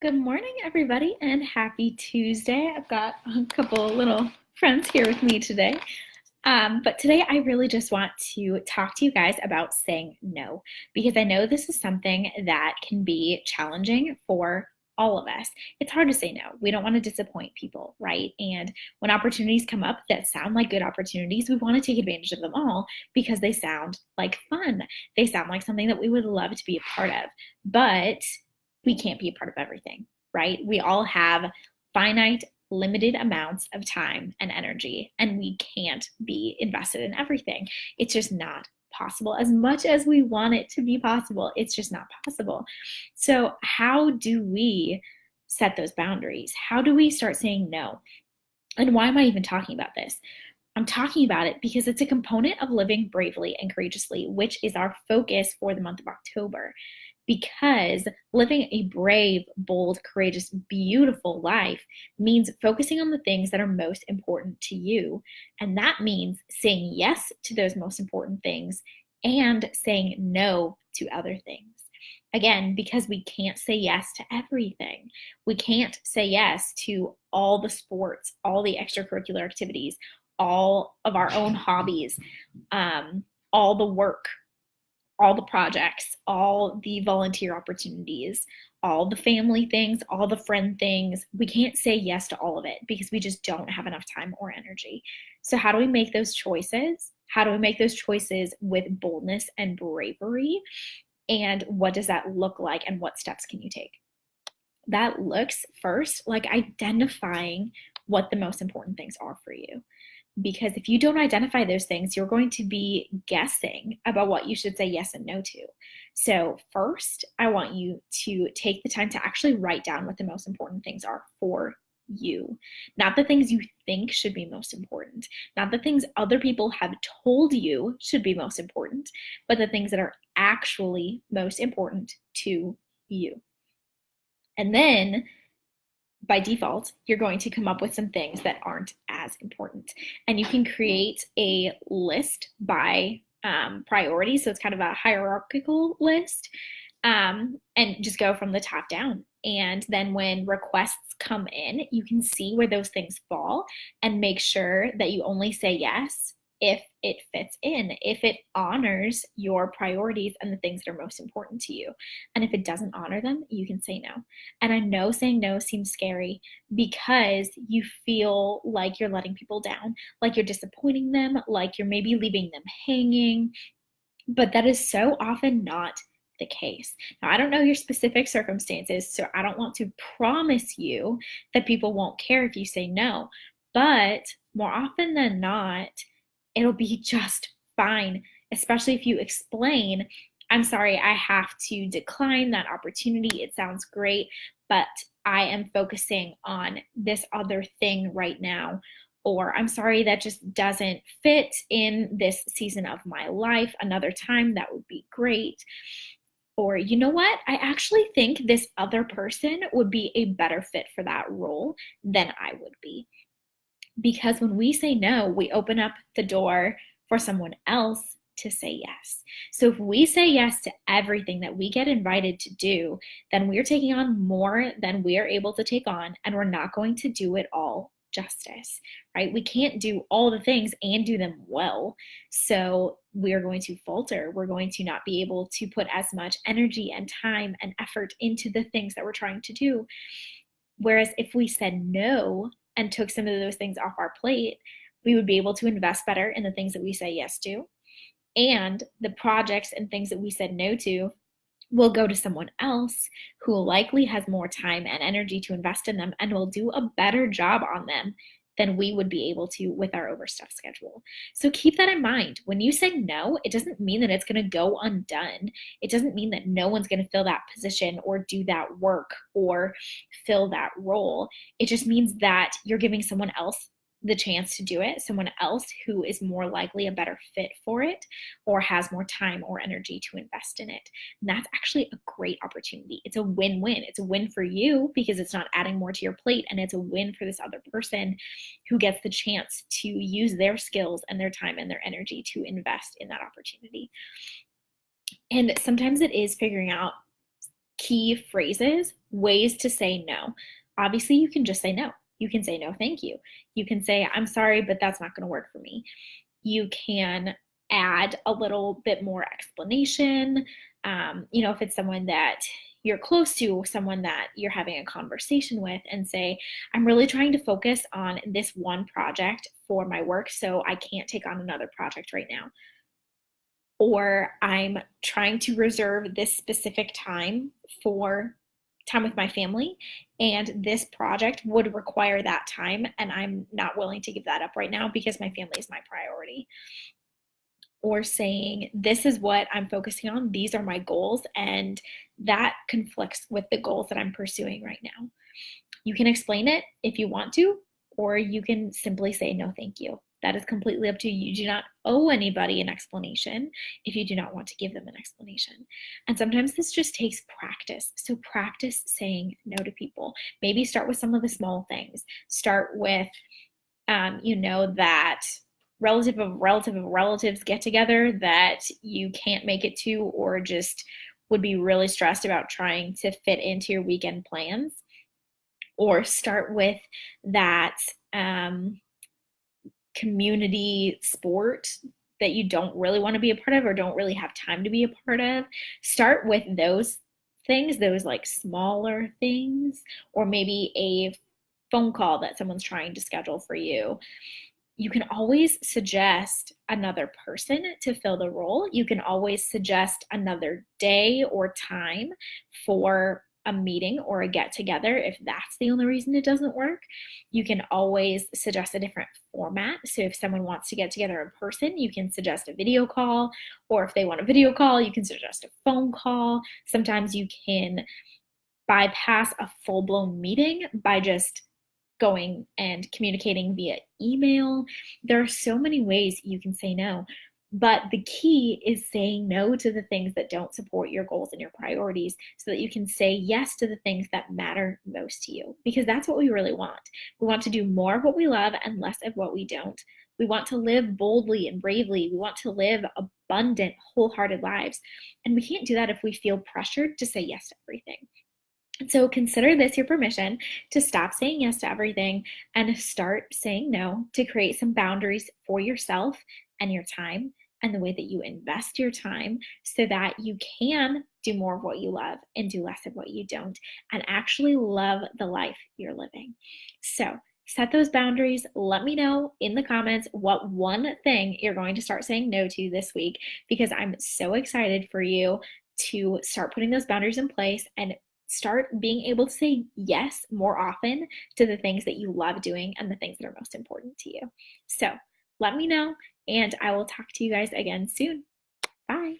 Good morning, everybody, and happy Tuesday. I've got a couple little friends here with me today. But today I really just want to talk to you guys about saying no, because I know this is something that can be challenging for all of us. It's hard to say no. We don't want to disappoint people, right? And when opportunities come up that sound like good opportunities, we want to take advantage of them all because they sound like fun. They sound like something that we would love to be a part of. But we can't be a part of everything, right? We all have finite, limited amounts of time and energy, and we can't be invested in everything. It's just not possible. As much as we want it to be possible, it's just not possible. So, how do we set those boundaries? How do we start saying no? And why am I even talking about this? I'm talking about it because it's a component of living bravely and courageously, which is our focus for the month of October. Because living a brave, bold, courageous, beautiful life means focusing on the things that are most important to you. And that means saying yes to those most important things and saying no to other things. Again, because we can't say yes to everything. We can't say yes to all the sports, all the extracurricular activities, all of our own hobbies, all the work, all the projects, all the volunteer opportunities, all the family things, all the friend things. We can't say yes to all of it because we just don't have enough time or energy. So, how do we make those choices? How do we make those choices with boldness and bravery? And what does that look like? And what steps can you take? That looks first like identifying what the most important things are for you. Because if you don't identify those things, you're going to be guessing about what you should say yes and no to. So, first, I want you to take the time to actually write down what the most important things are for you. Not the things you think should be most important, not the things other people have told you should be most important, but the things that are actually most important to you. And then by default, you're going to come up with some things that aren't as important. And you can create a list by priority. So it's kind of a hierarchical list, and just go from the top down. And then when requests come in, you can see where those things fall and make sure that you only say yes if it fits in, if it honors your priorities and the things that are most important to you. And if it doesn't honor them, you can say no. And I know saying no seems scary because you feel like you're letting people down, like you're disappointing them, like you're maybe leaving them hanging. But that is so often not the case. Now, I don't know your specific circumstances, so I don't want to promise you that people won't care if you say no. But more often than not, it'll be just fine, especially if you explain, I'm sorry, I have to decline that opportunity. It sounds great, but I am focusing on this other thing right now. Or I'm sorry, that just doesn't fit in this season of my life. Another time, that would be great. Or, you know what? I actually think this other person would be a better fit for that role than I would be. Because when we say no, we open up the door for someone else to say yes. So if we say yes to everything that we get invited to do, then we're taking on more than we are able to take on, and we're not going to do it all justice, right? We can't do all the things and do them well. So we're going to falter. We're going to not be able to put as much energy and time and effort into the things that we're trying to do. Whereas if we said no and took some of those things off our plate, we would be able to invest better in the things that we say yes to. And the projects and things that we said no to will go to someone else who likely has more time and energy to invest in them and will do a better job on them than we would be able to with our overstuffed schedule. So keep that in mind. When you say no, it doesn't mean that it's going to go undone. It doesn't mean that no one's going to fill that position or do that work or fill that role. It just means that you're giving someone else the chance to do it, someone else who is more likely a better fit for it or has more time or energy to invest in it. And that's actually a great opportunity. It's a win-win. It's a win for you because it's not adding more to your plate, and it's a win for this other person who gets the chance to use their skills and their time and their energy to invest in that opportunity. And sometimes it is figuring out key phrases, ways to say no. Obviously, you can just say no. You can say no, thank you. You can say, I'm sorry, but that's not going to work for me. You can add a little bit more explanation. If it's someone that you're close to, someone that you're having a conversation with, and say, I'm really trying to focus on this one project for my work, so I can't take on another project right now. Or I'm trying to reserve this specific time for time with my family, and this project would require that time, and I'm not willing to give that up right now because my family is my priority. Or saying, this is what I'm focusing on, these are my goals, and that conflicts with the goals that I'm pursuing right now. You can explain it if you want to, or you can simply say no, thank you. That is completely up to you. You do not owe anybody an explanation if you do not want to give them an explanation. And sometimes this just takes practice. So practice saying no to people. Maybe start with some of the small things. Start with, that relative of relatives get together that you can't make it to, or just would be really stressed about trying to fit into your weekend plans. Or start with that community sport that you don't really want to be a part of or don't really have time to be a part of. Start with those things, those like smaller things, or maybe a phone call that someone's trying to schedule for you. You can always suggest another person to fill the role. You can always suggest another day or time for a meeting or a get together if that's the only reason it doesn't work. You can always suggest a different format. So if someone wants to get together in person, you can suggest a video call, or if they want a video call, you can suggest a phone call. Sometimes you can bypass a full-blown meeting by just going and communicating via email. There are so many ways you can say no, but the key is saying no to the things that don't support your goals and your priorities, so that you can say yes to the things that matter most to you, because that's what we really want. We want to do more of what we love and less of what we don't. We want to live boldly and bravely. We want to live abundant, wholehearted lives. And we can't do that if we feel pressured to say yes to everything. So consider this your permission to stop saying yes to everything and start saying no, to create some boundaries for yourself and your time and the way that you invest your time, so that you can do more of what you love and do less of what you don't, and actually love the life you're living. So set those boundaries. Let me know in the comments what one thing you're going to start saying no to this week, because I'm so excited for you to start putting those boundaries in place and start being able to say yes more often to the things that you love doing and the things that are most important to you. So let me know, and I will talk to you guys again soon. Bye.